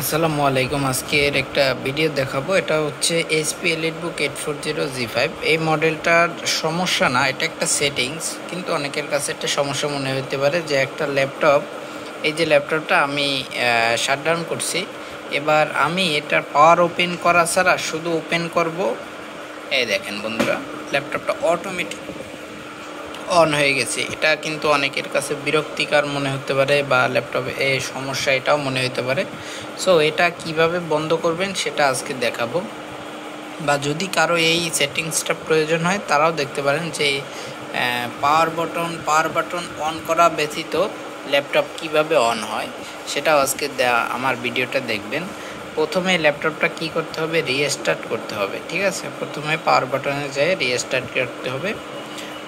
আসসালামু আলাইকুম। আজকের একটা ভিডিও দেখাবো। এটা হচ্ছে এইচপি এলিটবুক 840G5। এই মডেলটার সমস্যা না, এটা একটা সেটিংস, কিন্তু অনেকের কাছে একটা সমস্যা মনে হতে পারে যে একটা ল্যাপটপ, এই যে ল্যাপটপটা আমি শাটডাউন করছি, এবার আমি এটার পাওয়ার ওপেন করা ছাড়া শুধু ওপেন করব। এই দেখেন বন্ধুরা, ল্যাপটপটা অটোমেটিক অন হয়ে গেছে। এটা কিন্তু অনেকের কাছে বিরক্তিকর মনে হতে পারে, বা ল্যাপটপে এই সমস্যা এটাও মনে হতে পারে। সো এটা কিভাবে বন্ধ করবেন সেটা আজকে দেখাবো, বা যদি কারো এই সেটিংসটা প্রয়োজন হয় তারাও দেখতে পারেন যে পাওয়ার বাটন অন করা ব্যতীত ল্যাপটপ কিভাবে অন হয় সেটাও আজকে আমার ভিডিওটা দেখবেন। প্রথমে ল্যাপটপটা কি করতে হবে, রিস্টার্ট করতে হবে। ঠিক আছে, প্রথমে পাওয়ার বাটনে যেয়ে রিস্টার্ট করতে হবে,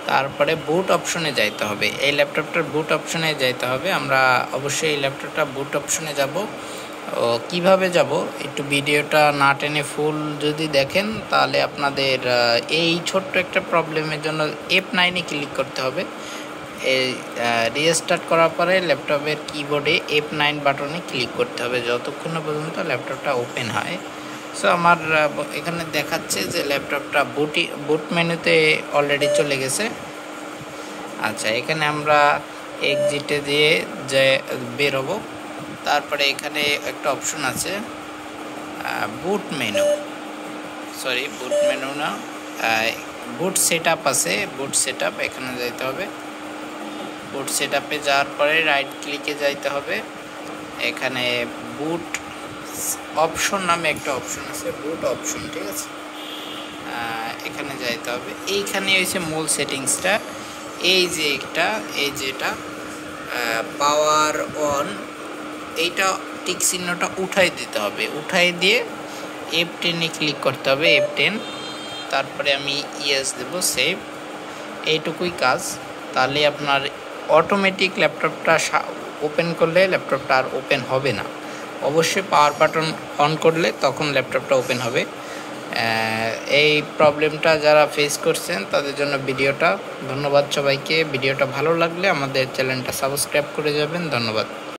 তারপরে বুট অপশনে যাইতে হবে। এই ল্যাপটপটার বুট অপশনে যাইতে হবে। আমরা অবশ্যই এই ল্যাপটপটা বুট অপশনে যাব। কিভাবে যাব, একটু ভিডিওটা না টেনে ফুল যদি দেখেন তাহলে আপনাদের এই ছোট্ট একটা প্রবলেমের জন্য F9-এ ক্লিক করতে হবে। এই রিস্টার্ট করার পরে ল্যাপটপের কিবোর্ডে F9 বাটনে ক্লিক করতে হবে যতক্ষণ না পর্যন্ত ল্যাপটপটা ওপেন হয়। সো আমার এখানে দেখাচ্ছে যে ল্যাপটপটা বুট মেনুতে অলরেডি চলে গেছে। আচ্ছা, এখানে আমরা এক্সিটে দিয়ে যে বেরোবো। তারপরে এখানে একটা অপশন আছে বুট মেনু, বুট মেনু না, বুট সেট আপ আছে। বুট সেট আপ, এখানে যাইতে হবে। বুট সেট আপে যাওয়ার পরে রাইট ক্লিকে যাইতে হবে। এখানে বুট অপশন নামে একটা অপশন আছে, বুট অপশন। ঠিক আছে, এখানে যাইতে হবে। এইখানে হয়েছে মূল সেটিংসটা। এই যে এটা পাওয়ার অন, এইটা টিক চিহ্নটা উঠাই দিতে হবে। উঠাই দিয়ে F10-এ ক্লিক করতে হবে, F10। তারপরে আমি ইয়েস দেব, সেভ। এইটুকুই কাজ। তাহলে আপনার অটোমেটিক ল্যাপটপটা ওপেন করলে ল্যাপটপটা আর ওপেন হবে না। অবশ্যই পাওয়ার বাটন অন করলে তখন ল্যাপটপটা ওপেন হবে। এই প্রবলেমটা যারা ফেস করছেন তাদের জন্য ভিডিওটা। ধন্যবাদ সবাইকে। ভিডিওটা ভালো লাগলে আমাদের চ্যানেলটা সাবস্ক্রাইব করে যাবেন। ধন্যবাদ।